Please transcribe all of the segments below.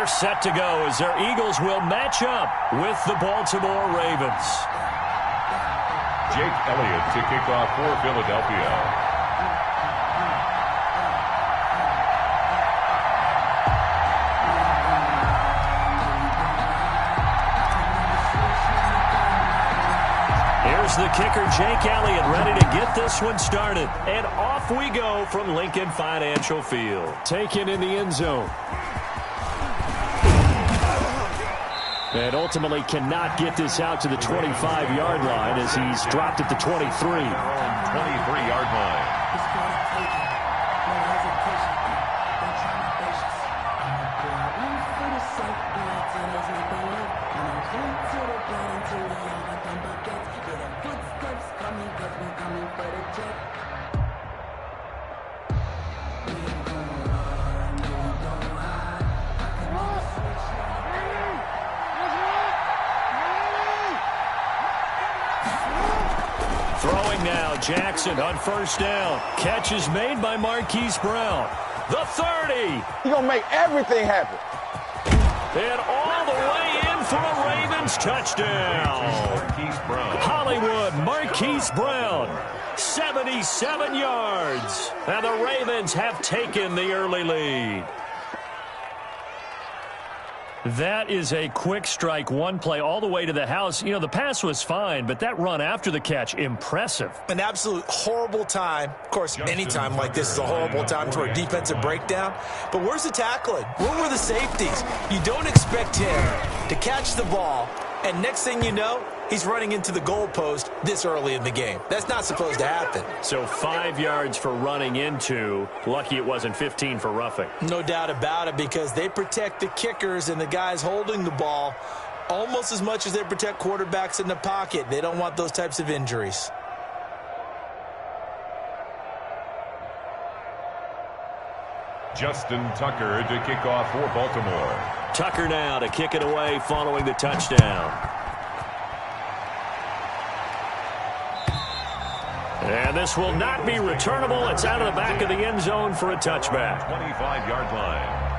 They're set to go as their Eagles will match up with the Baltimore Ravens. Jake Elliott to kick off for Philadelphia. Here's the kicker, Jake Elliott, ready to get this one started. And off we go from Lincoln Financial Field. Taken in the end zone. And ultimately cannot get this out to the 25-yard line as he's dropped at the 23. 23-yard line. Throwing now, Jackson on first down. Catch is made by Marquise Brown. The 30. You're going to make everything happen. And all the way in for a Ravens touchdown. Marquise Brown. Hollywood Marquise Brown, 77 yards. And the Ravens have taken the early lead. That is a quick strike, one play all the way to the house. You know, the pass was fine, but that run after the catch, impressive. An absolute horrible time. Of course, any time like this is a horrible time for a defensive breakdown. But where's the tackling? Where were the safeties? You don't expect him to catch the ball, and next thing you know, he's running into the goalpost this early in the game. That's not supposed to happen. So 5 yards for running into. Lucky it wasn't 15 for roughing. No doubt about it, because they protect the kickers and the guys holding the ball almost as much as they protect quarterbacks in the pocket. They don't want those types of injuries. Justin Tucker to kick off for Baltimore. Tucker now to kick it away following the touchdown. And this will not be returnable. It's out of the back of the end zone for a touchback. 25-yard line.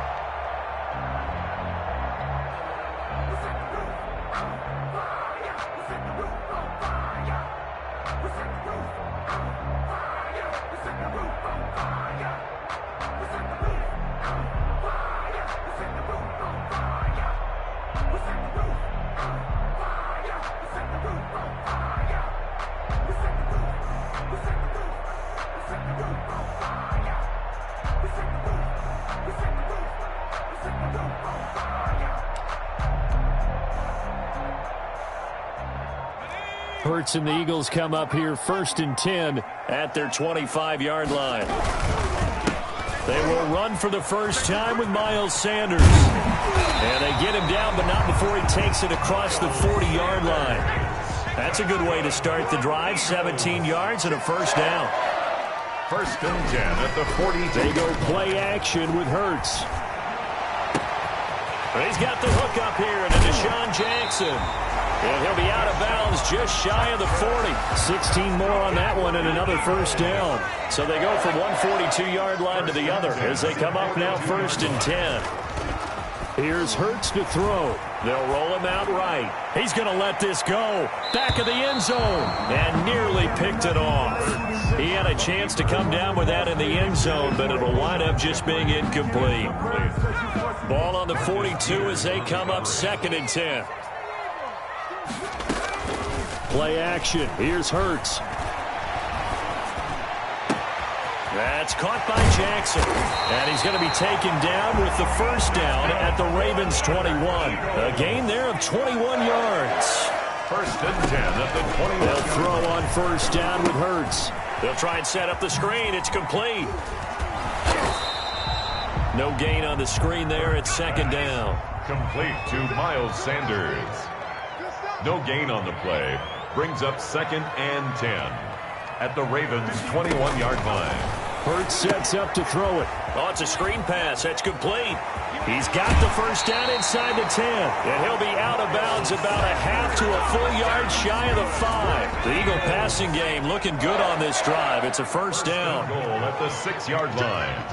Hurts and the Eagles come up here 1st and 10 at their 25-yard line. They will run for the first time with Miles Sanders. And they get him down, but not before he takes it across the 40-yard line. That's a good way to start the drive. 17 yards and a first down. 1st and 10 at the 42. They go play action with Hurts. He's got the hook up here to Deshaun Jackson. And he'll be out of bounds just shy of the 40. 16 more on that one and another first down. So they go from one 42-yard line to the other as they come up now 1st and 10. Here's Hurts to throw. They'll roll him out right. He's going to let this go. Back of the end zone. And nearly picked it off. He had a chance to come down with that in the end zone, but it'll wind up just being incomplete. Ball on the 42 as they come up 2nd and 10. Play action. Here's Hurts. That's caught by Jackson. And he's going to be taken down with the first down at the Ravens' 21. A gain there of 21 yards. 1st and 10 at the 21. They'll throw on first down with Hurts. They'll try and set up the screen. It's complete. No gain on the screen there at 2nd down. Complete to Miles Sanders. No gain on the play. Brings up 2nd and 10 at the Ravens' 21-yard line. Hurts sets up to throw it. Oh, it's a screen pass. That's complete. He's got the first down inside the 10. And he'll be out of bounds about a half to a full yard shy of the 5. The Eagle passing game looking good on this drive. It's a first down. Goal at the 6-yard line.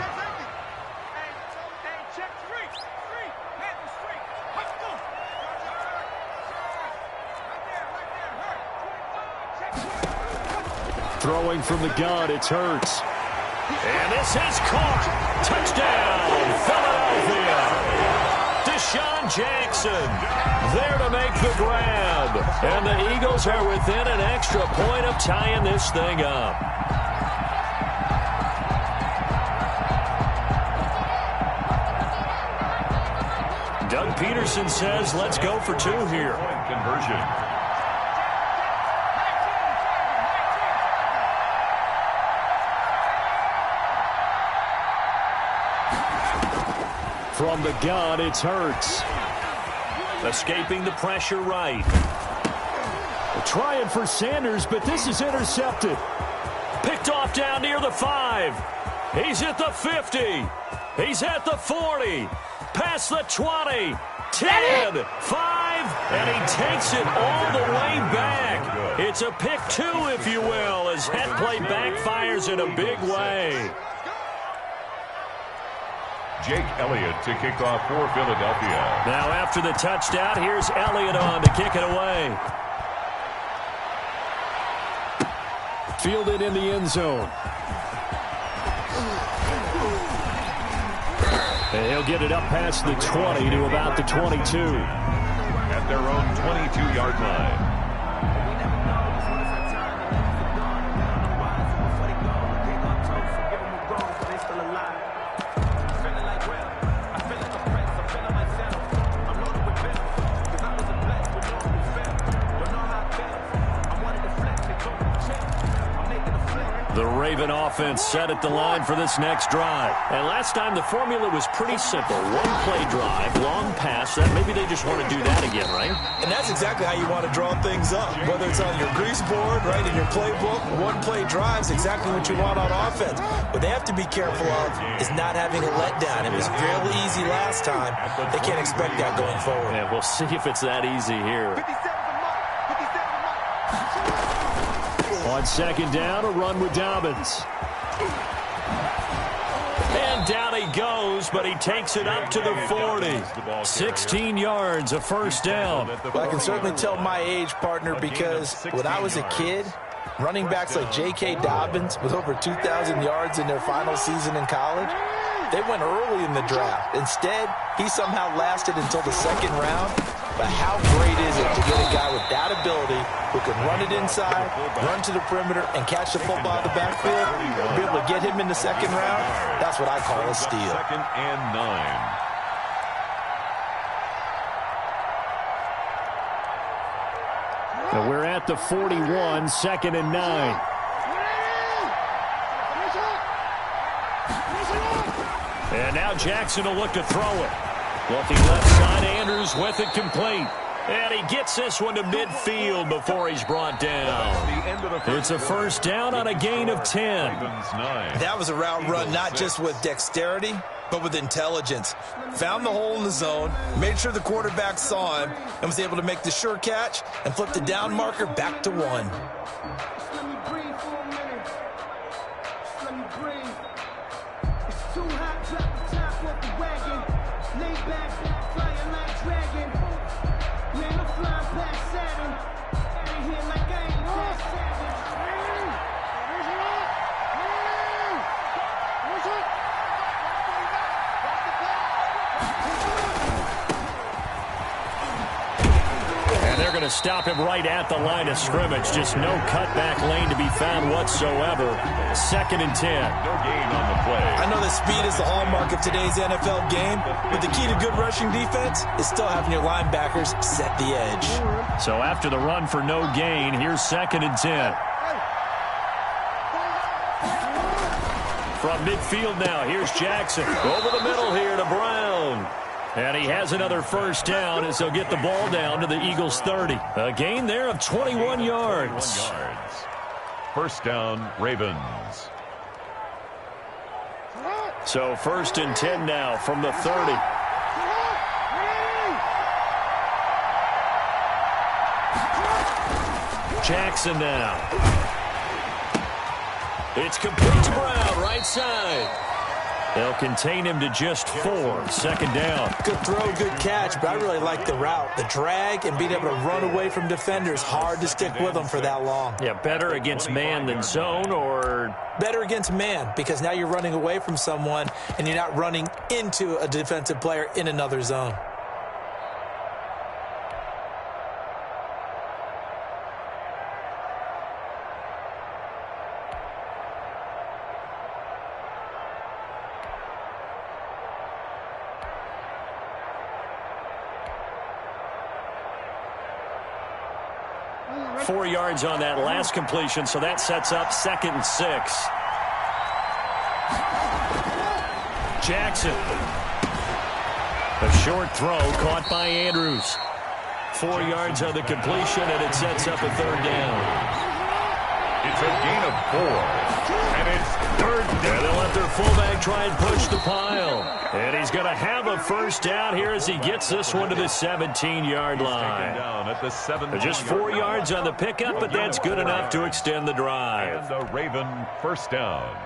Throwing from the gun, it's Hurts. And this is caught. Touchdown, Philadelphia. Deshaun Jackson there to make the grab. And the Eagles are within an extra point of tying this thing up. Doug Peterson says, let's go for 2 here. Point conversion. From the gun, it's Hurts. Escaping the pressure right. Trying for Sanders, but this is intercepted. Picked off down near the 5. He's at the 50. He's at the 40. Past the 20. 10. 5. And he takes it all the way back. It's a pick 2, if you will, as head play backfires in a big way. Jake Elliott to kick off for Philadelphia. Now after the touchdown, here's Elliott on to kick it away. Fielded in the end zone. And he'll get it up past the 20 to about the 22. At their own 22-yard line. The Raven offense set at the line for this next drive. And last time the formula was pretty simple. One play drive, long pass. That maybe they just want to do that again, right? And that's exactly how you want to draw things up. Whether it's on your grease board, right, in your playbook, one play drive is exactly what you want on offense. What they have to be careful of is not having a letdown. It was real easy last time. They can't expect that going forward. Yeah, we'll see if it's that easy here. On second down, a run with Dobbins. And down he goes, but he takes it up to the 40. 16 yards, a first down. Well, I can certainly tell my age, partner, because when I was a kid, running backs like J.K. Dobbins with over 2,000 yards in their final season in college, they went early in the draft. Instead, he somehow lasted until the second round. But how great is it to get a guy with that ability who can run it inside, run to the perimeter, and catch the football in the backfield? Be able to get him in the second round, that's what I call a steal. 2nd and 9. And we're at the 41, 2nd and 9. And now Jackson will look to throw it. Looking left side, Andrews with it complete. And he gets this one to midfield before he's brought down. It's a first down on a gain of 10. That was a route run not just with dexterity, but with intelligence. Found the hole in the zone, made sure the quarterback saw him, and was able to make the sure catch and flip the down marker back to 1. To stop him right at the line of scrimmage. Just no cutback lane to be found whatsoever. 2nd and 10. No gain on the play. I know that speed is the hallmark of today's NFL game, but the key to good rushing defense is still having your linebackers set the edge. So after the run for no gain, here's 2nd and 10. From midfield now, here's Jackson. Over the middle here to Brown. And he has another first down as he'll get the ball down to the Eagles' 30. A gain there of 21 yards. First down, Ravens. So 1st and 10 now from the 30. Jackson now. It's complete to Brown, right side. They'll contain him to just 4. Second down. Good throw, good catch, but I really like the route. The drag and being able to run away from defenders, hard to stick with them for that long. Yeah, better against man than zone, or? Better against man, because now you're running away from someone and you're not running into a defensive player in another zone. Four yards on that last completion, so that sets up 2nd and 6. Jackson. A short throw caught by Andrews. 4 yards on the completion, and it sets up a 3rd down. It's a gain of 4, and it's 3rd down. And they'll let their fullback try and push the pile. And he's going to have a 1st down here as he gets this one to the 17-yard line. Down at the 7. Just 4 yards on the pickup, but that's good enough to extend the drive. And a Raven 1st down.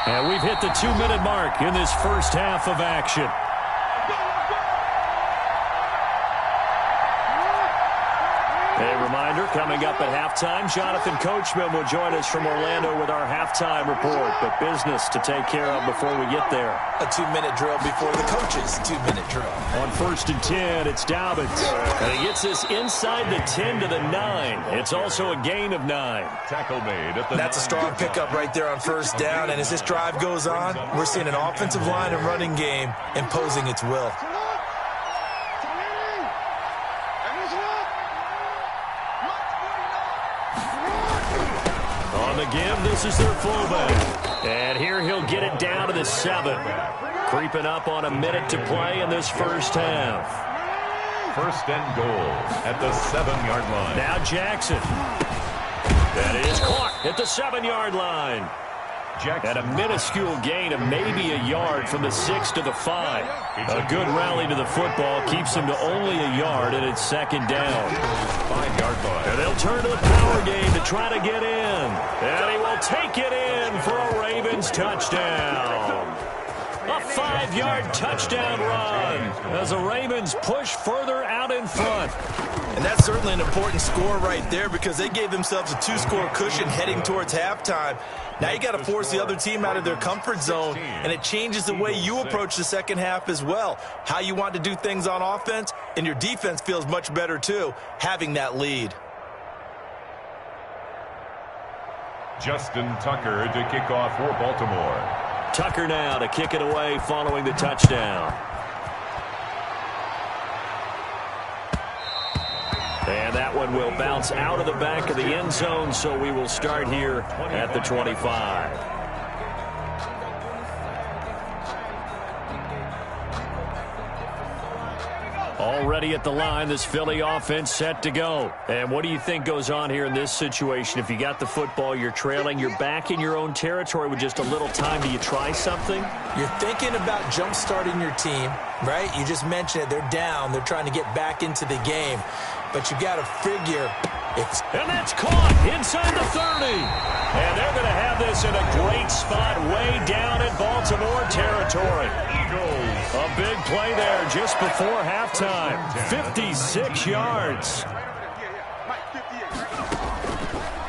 And we've hit the 2-minute mark in this first half of action. A reminder, coming up at halftime, Jonathan Coachman will join us from Orlando with our halftime report. But business to take care of before we get there. A 2-minute drill before the coach's 2-minute drill. On 1st and 10, it's Dobbins. And he gets this inside the 10 to the 9. It's also a gain of 9. Tackle made at the That's a strong pickup right there on 1st down. And as this drive goes on, we're seeing an offensive line and running game imposing its will. On the give, this is their fullback. And here he'll get it down to the 7. Creeping up on a minute to play in this first half. 1st and goal at the 7-yard line. Now Jackson. That is caught at the 7-yard line. Jackson. And a minuscule gain of maybe a yard from the 6 to the 5. A good rally to the football keeps him to only a yard, and it's 2nd down. 5-yard line. And they'll turn to the power game to try to get in. And he will take it in for a Ravens touchdown. A 5-yard touchdown run as the Ravens push further out in front. And that's certainly an important score right there because they gave themselves a 2-score cushion heading towards halftime. Now you got to force the other team out of their comfort zone, and it changes the way you approach the second half as well. How you want to do things on offense, and your defense feels much better too, having that lead. Justin Tucker to kick off for Baltimore. Tucker now to kick it away following the touchdown. And that one will bounce out of the back of the end zone, so we will start here at the 25. Already at the line, this Philly offense set to go. And what do you think goes on here in this situation? If you got the football, you're trailing, you're back in your own territory with just a little time. Do you try something? You're thinking about jump-starting your team, right? You just mentioned it. They're down. They're trying to get back into the game. But you got to figure it's... And that's caught inside the 30. And they're going to have this in a great spot way down in Baltimore territory. A big play there just before halftime. 56 yards.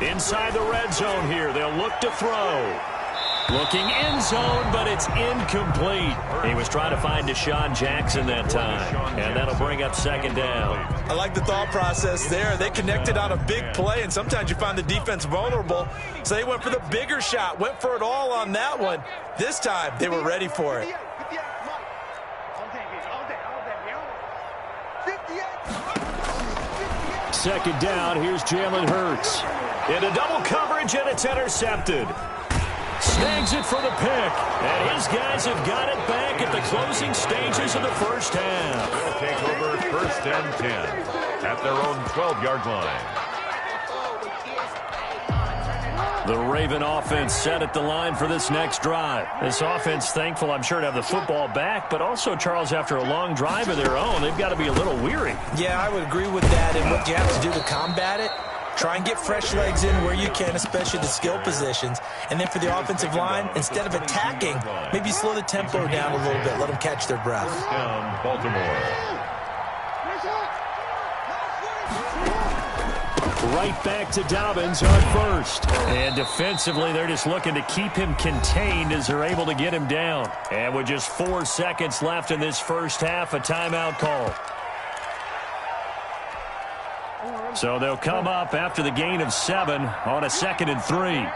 Inside the red zone here. They'll look to throw. Looking end zone, but it's incomplete. He was trying to find Deshaun Jackson that time. And that'll bring up 2nd down. I like the thought process there. They connected on a big play, and sometimes you find the defense vulnerable. So they went for the bigger shot, went for it all on that one. This time, they were ready for it. Second down, here's Jalen Hurts. Into double coverage, and it's intercepted. snags it for the pick. And his guys have got it back at the closing stages of the first half. They'll take over 1st and 10 at their own 12-yard line. The Raven offense set at the line for this next drive. This offense thankful, I'm sure, to have the football back, but also, Charles, after a long drive of their own, they've got to be a little weary. Yeah, I would agree with that. And what you have to do to combat it, try and get fresh legs in where you can, especially the skill positions. And then for the offensive line, instead of attacking, maybe slow the tempo down a little bit. Let them catch their breath. Down, Baltimore. Right back to Dobbins on first. And defensively, they're just looking to keep him contained as they're able to get him down. And with just 4 seconds left in this first half, a timeout call. So they'll come up after the gain of 7 on a 2nd and 3.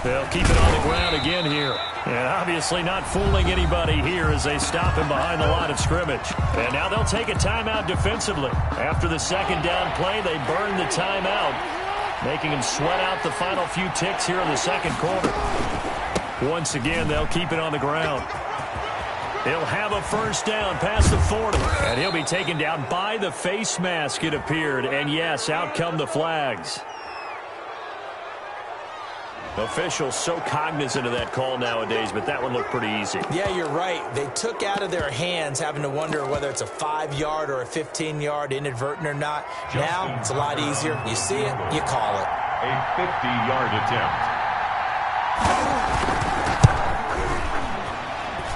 They'll keep it on the ground again here. And obviously not fooling anybody here as they stop him behind the line of scrimmage. And now they'll take a timeout defensively. After the 2nd down play, they burn the timeout, making him sweat out the final few ticks here in the 2nd quarter. Once again, they'll keep it on the ground. He'll have a first down past the 40. And he'll be taken down by the face mask, it appeared. And yes, out come the flags. Officials so cognizant of that call nowadays, but that one looked pretty easy. Yeah, you're right. They took out of their hands having to wonder whether it's a 5-yard or a 15-yard inadvertent or not. Now, it's a lot easier. You see it, you call it. A 50-yard attempt.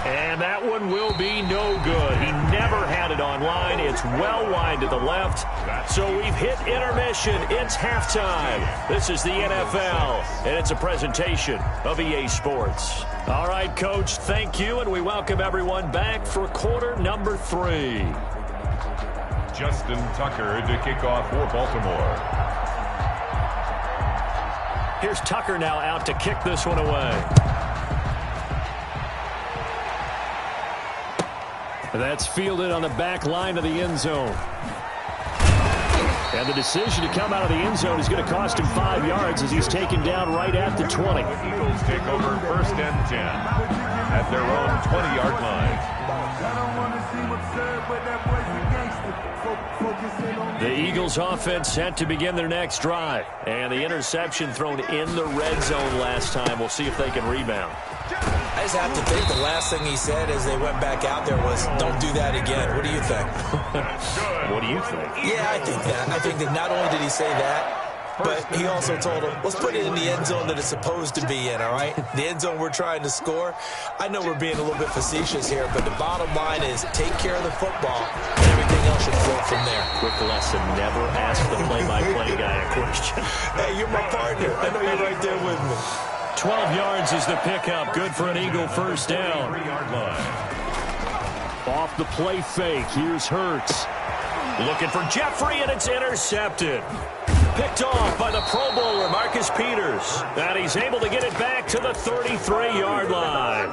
And that one will be no good. He never had it on line. It's well wide to the left. So we've hit intermission. It's halftime. This is the NFL, and it's a presentation of EA Sports. All right, Coach, thank you, and we welcome everyone back for quarter number 3. Justin Tucker to kick off for Baltimore. Here's Tucker now out to kick this one away. That's fielded on the back line of the end zone. And the decision to come out of the end zone is going to cost him 5 yards as he's taken down right at the 20. Eagles take over 1st and 10 at their own 20-yard line. The Eagles offense set to begin their next drive. And the interception thrown in the red zone last time. We'll see if they can rebound. I just have to think the last thing he said as they went back out there was, don't do that again. What do you think? What do you think? Yeah, I think that. I think that not only did he say that, but he also told him, let's put it in the end zone that it's supposed to be in, all right? The end zone we're trying to score. I know we're being a little bit facetious here, but the bottom line is take care of the football, and everything else should flow from there. Quick lesson, never ask the play-by-play guy a question. Hey, you're my partner. I know you're right there with me. 12 yards is the pickup. Good for an Eagle first down. 3-yard line. Off the play fake. Here's Hurts. Looking for Jeffrey, and it's intercepted. Picked off by the Pro Bowler, Marcus Peters. And he's able to get it back to the 33-yard line.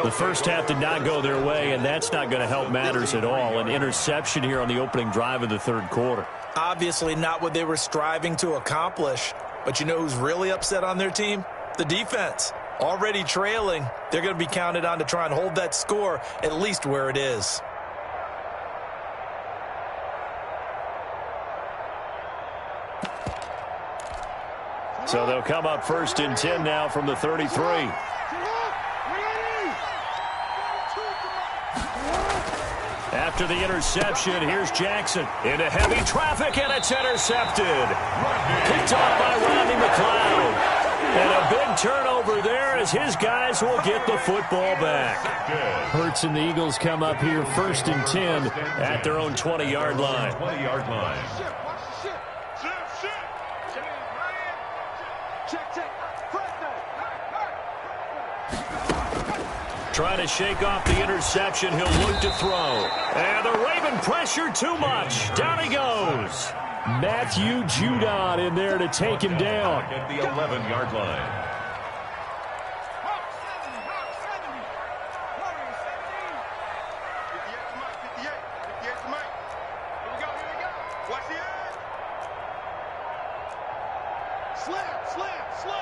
The first half did not go their way, and that's not going to help matters at all. An interception here on the opening drive of the 3rd quarter. Obviously not what they were striving to accomplish. But you know who's really upset on their team? The defense. Already trailing. They're going to be counted on to try and hold that score at least where it is. So they'll come up 1st and 10 now from the 33. After the interception, here's Jackson into heavy traffic, and it's intercepted. Picked off by Rodney McLeod. And a big turnover there as his guys will get the football back. Hurts and the Eagles come up here 1st and 10 at their own 20-yard line. 20-yard line. Trying to shake off the interception. He'll look to throw. And the Raven pressure too much. Down he goes. Matthew Judon in there to take him down. At the 11-yard line. Slam.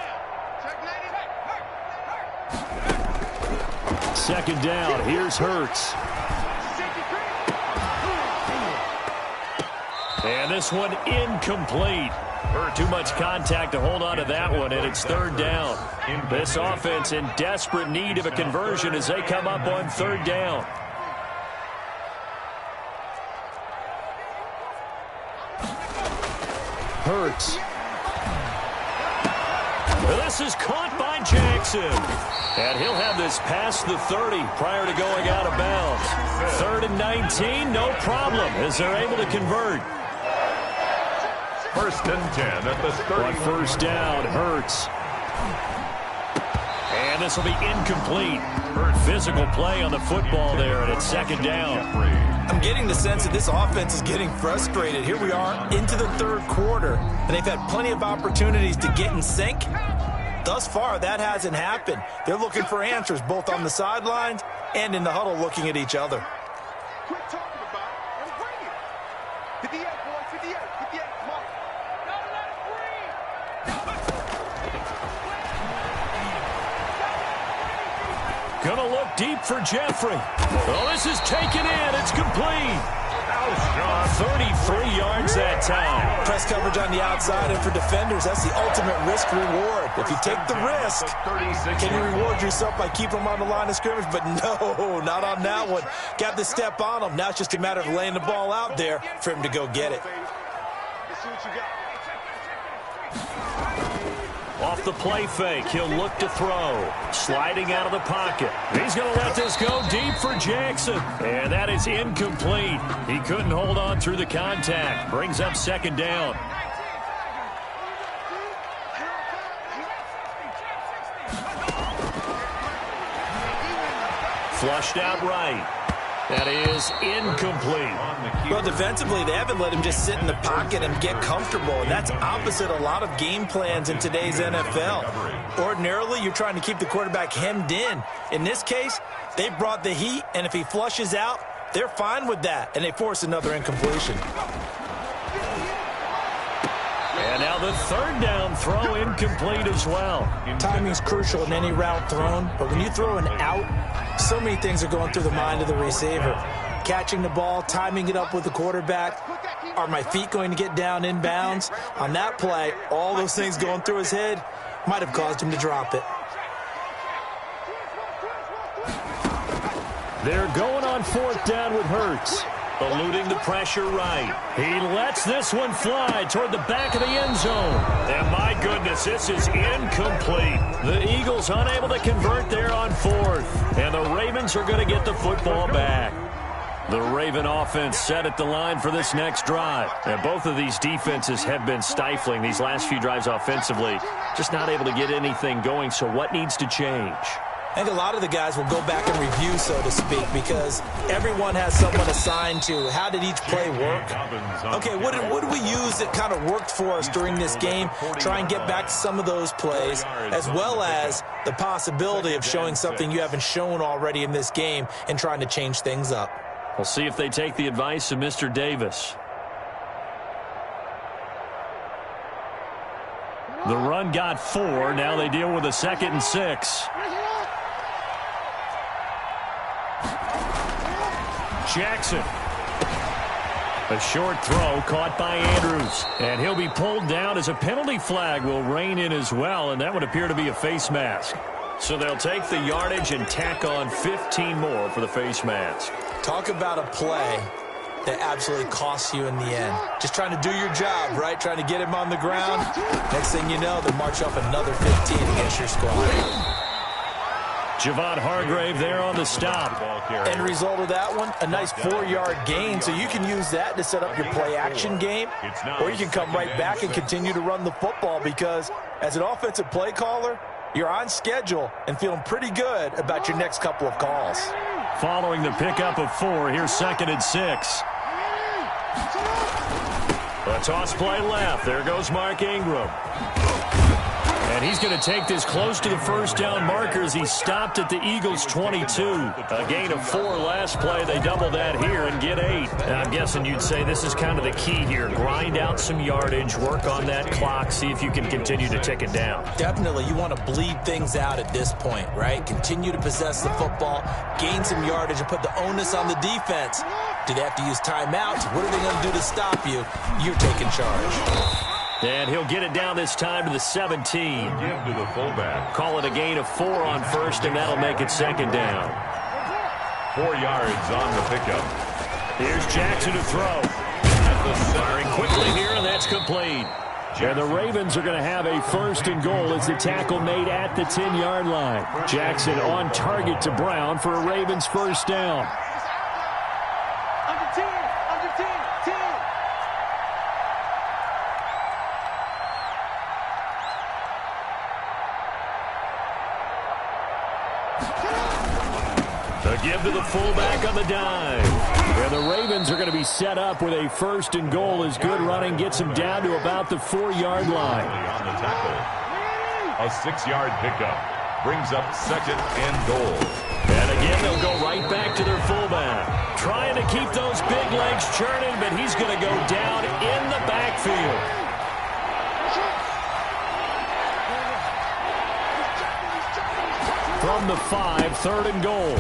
second down. Here's Hurts. And this one incomplete. Too much contact to hold on to that one, and it's third down. This offense in desperate need of a conversion as they come up on third down. Hurts. This is caught by Jackson. And he'll have this past the 30 prior to going out of bounds. 3rd and 19, no problem, as they're able to convert. 1st and 10 at the 30. On first down, Hurts. And this will be incomplete. Physical play on the football there, and it's second down. I'm getting the sense that this offense is getting frustrated. Here we are into the third quarter, and they've had plenty of opportunities to get in sync. Thus far, that hasn't happened. They're looking for answers both on the sidelines and in the huddle looking at each other. Quit talking about it and bring it. 58, boy, 58, 58, come on. Don't let it breathe. Gonna look deep for Jeffrey. Oh, this is taken in. It's complete. 33 yards that time. Press coverage on the outside, and for defenders, that's the ultimate risk reward. If you take the risk, can you reward yourself by keeping them on the line of scrimmage? But no, not on that one. Got the step on them. Now it's just a matter of laying the ball out there for him to go get it. Let's see what you got. Off the play fake, he'll look to throw. Sliding out of the pocket. He's going to let this go deep for Jackson. And that is incomplete. He couldn't hold on through the contact. Brings up second down. Flushed out right. That is incomplete. Well, defensively, they haven't let him just sit in the pocket and get comfortable, and that's opposite a lot of game plans in today's NFL. Ordinarily, you're trying to keep the quarterback hemmed in. In this case, they brought the heat, and if he flushes out, they're fine with that, and they force another incompletion. And now the third down throw incomplete as well. Timing's crucial in any route thrown, but when you throw an out, so many things are going through the mind of the receiver. Catching the ball, timing it up with the quarterback. Are my feet going to get down in bounds? On that play, all those things going through his head might have caused him to drop it. They're going on fourth down with Hurts. Eluding the pressure right. He lets this one fly toward the back of the end zone. And my goodness, this is incomplete. The Eagles unable to convert there on fourth. And the Ravens are going to get the football back. The Raven offense set at the line for this next drive. And both of these defenses have been stifling these last few drives offensively. Just not able to get anything going, so what needs to change? I think a lot of the guys will go back and review, so to speak, because everyone has someone assigned to how did each play work. Okay, what did we use that kind of worked for us during this game? Try and get back to some of those plays, as well as the possibility of showing something you haven't shown already in this game and trying to change things up. We'll see if they take the advice of Mr. Davis. The run got 4. Now they deal with a 2nd and 6. Jackson. A short throw caught by Andrews. And he'll be pulled down as a penalty flag will rein in as well, and that would appear to be a face mask. So they'll take the yardage and tack on 15 more for the face mask. Talk about a play that absolutely costs you in the end. Just trying to do your job, right? Trying to get him on the ground. Next thing you know, they march up another 15 against your squad. Javon Hargrave there on the stop. End result of that one, a nice 4-yard gain, so you can use that to set up your play-action game, or you can come right back and continue to run the football because as an offensive play caller, you're on schedule and feeling pretty good about your next couple of calls. Following the pickup of 4, here's 2nd and 6. A toss play left. There goes Mark Ingram. And he's going to take this close to the first down markers. He stopped at the Eagles' 22. A gain of 4 last play. They double that here and get 8. Now, I'm guessing you'd say this is kind of the key here. Grind out some yardage, work on that clock, see if you can continue to tick it down. Definitely. You want to bleed things out at this point, right? Continue to possess the football, gain some yardage, and put the onus on the defense. Do they have to use timeouts? What are they going to do to stop you? You're taking charge. And he'll get it down this time to the 17. Give to the fullback. Call it a gain of 4 on first, and that'll make it second down. 4 yards on the pickup. Here's Jackson to throw. Firing quickly here, and that's complete. And the Ravens are going to have a first and goal as the tackle made at the 10-yard line. Jackson on target to Brown for a Ravens first down. Under 10, under 10, 10. The give to the fullback on the dive. And the Ravens are going to be set up with a first and goal as good running gets them down to about the 4-yard line. On the tackle. A 6-yard pickup. Brings up second and goal. And again, they'll go right back to their fullback. Trying to keep those big legs churning, but he's going to go down in the backfield. From the 5, third and goal.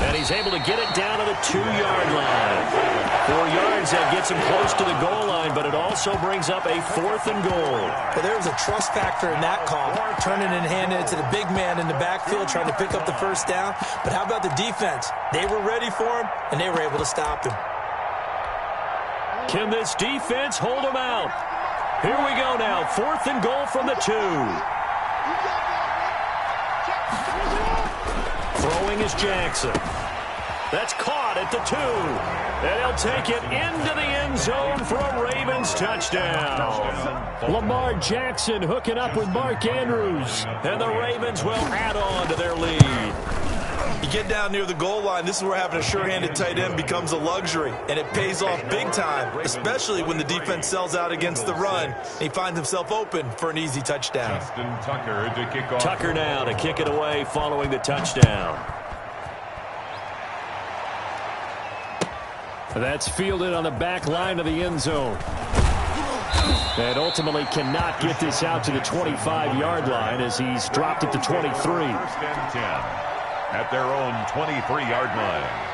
And he's able to get it down to the 2-yard line. 4 yards, that gets him close to the goal line, but it also brings up a 4th and goal. Well, there was a trust factor in that call, turning and handing it to the big man in the backfield, trying to pick up the first down. But how about the defense? They were ready for him, and they were able to stop him. Can this defense hold him out? Here we go now, 4th and goal from the 2. Throwing is Jackson. That's caught at the 2. And he'll take it into the end zone for a Ravens touchdown. Lamar Jackson hooking up with Mark Andrews. And the Ravens will add on to their lead. You get down near the goal line, this is where having a sure-handed tight end becomes a luxury, and it pays off big time, especially when the defense sells out against the run. He finds himself open for an easy touchdown. Justin Tucker to kick off. Tucker now to kick it away following the touchdown. That's fielded on the back line of the end zone. And ultimately cannot get this out to the 25-yard line as he's dropped at the 23. First and 10 at their own 23-yard line.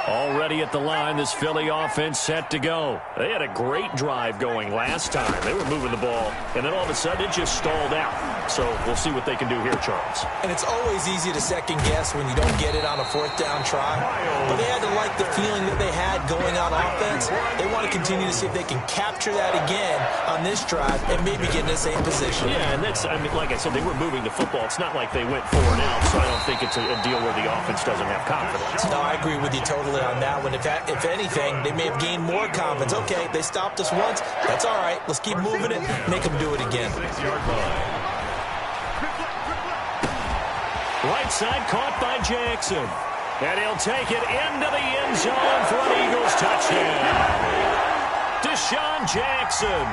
Already at the line, this Philly offense set to go. They had a great drive going last time. They were moving the ball, and then all of a sudden it just stalled out. So we'll see what they can do here, Charles. And it's always easy to second guess when you don't get it on a 4th down try. But they had to like the feeling that they had going on offense. They want to continue to see if they can capture that again on this drive and maybe get in the same position. Yeah, and that's, I mean, like I said, they were moving the football. It's not like they went 4 and out, so I don't think it's a deal where the offense doesn't have confidence. No, I agree with you totally on that one. If anything, they may have gained more confidence. Okay, they stopped us once. That's all right. Let's keep moving it. Make them do it again. 6-yard line. Right side caught by Jackson. And he'll take it into the end zone for an Eagles touchdown. Deshaun Jackson,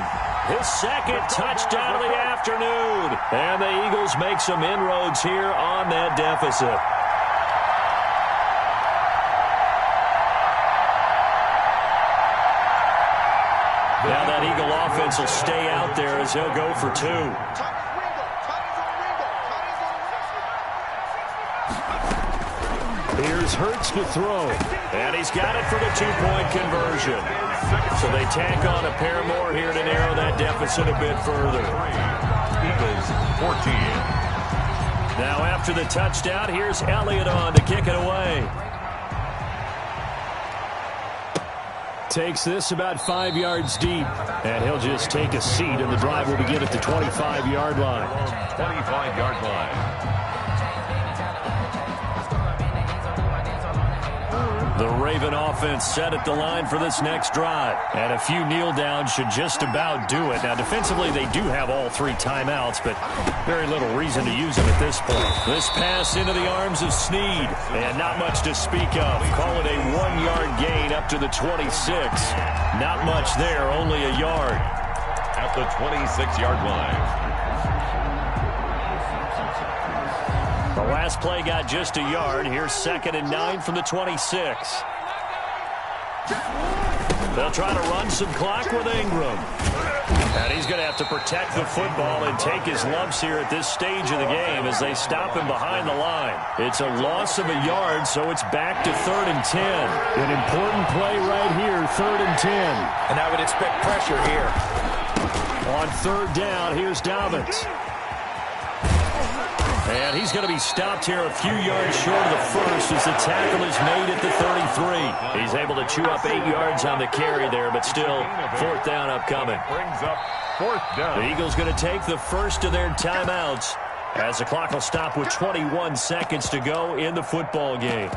his 2nd touchdown of the afternoon. And the Eagles make some inroads here on that deficit. Now that Eagle offense will stay out there as he'll go for 2. Here's Hurts to throw. And he's got it for the 2-point conversion. So they tack on a pair more here to narrow that deficit a bit further. Eagles 14. Now after the touchdown, here's Elliott on to kick it away. Takes this about 5 yards deep. And he'll just take a seat, and the drive will begin at the 25-yard line. 25-yard line. The Raven offense set at the line for this next drive. And a few kneel downs should just about do it. Now, defensively, they do have all 3 timeouts, but very little reason to use them at this point. This pass into the arms of Snead. And not much to speak of. Call it a 1-yard gain up to the 26. Not much there, only a yard. at the 26-yard line. The last play got just a yard. Here's 2nd and 9 from the 26. They'll try to run some clock with Ingram. And he's going to have to protect the football and take his lumps here at this stage of the game as they stop him behind the line. It's a loss of a yard, so it's back to 3rd and 10. An important play right here, 3rd and 10. And I would expect pressure here. On 3rd down, here's Dobbins. And he's going to be stopped here a few yards short of the first as the tackle is made at the 33. He's able to chew up 8 yards on the carry there, but still 4th down upcoming. Brings up 4th down. The Eagles going to take the first of their timeouts as the clock will stop with 21 seconds to go in the football game.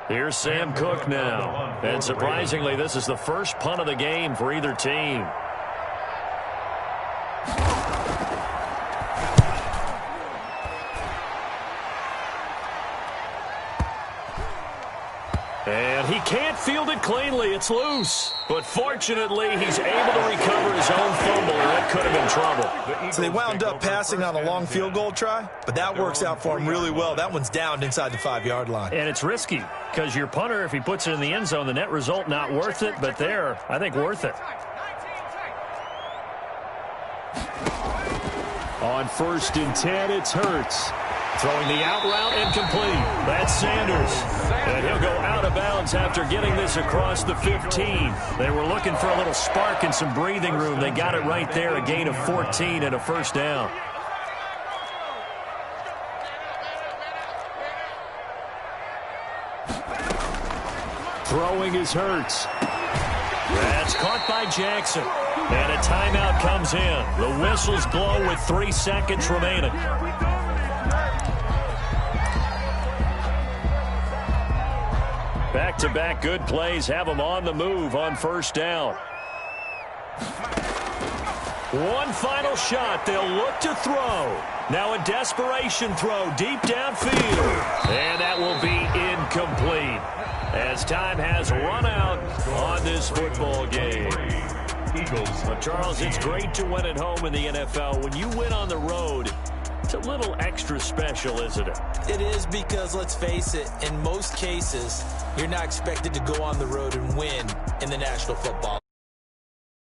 Here's Sam Cook now. And surprisingly, this is the first punt of the game for either team. And he can't field it cleanly. It's loose. But fortunately, he's able to recover his own fumble, or that could have been trouble. So they wound up passing on a long field goal try, but that works out for him really well. That one's downed inside the 5-yard line. And it's risky because your punter, if he puts it in the end zone, the net result not worth it, but there, I think worth it. On 1st and 10, it's Hurts. Throwing the out route incomplete. That's Sanders. And he'll go out of bounds after getting this across the 15. They were looking for a little spark and some breathing room. They got it right there, a gain of 14 and a 1st down. Throwing is Hurts. That's caught by Jackson. And a timeout comes in. The whistles blow with 3 seconds remaining. Back-to-back good plays have them on the move on 1st down. One final shot. They'll look to throw. Now a desperation throw deep downfield. And that will be incomplete as time has run out on this football game. Well, Charles, it's great to win at home in the NFL. When you win on the road, it's a little extra special, isn't it? It is because, let's face it, in most cases, you're not expected to go on the road and win in the National Football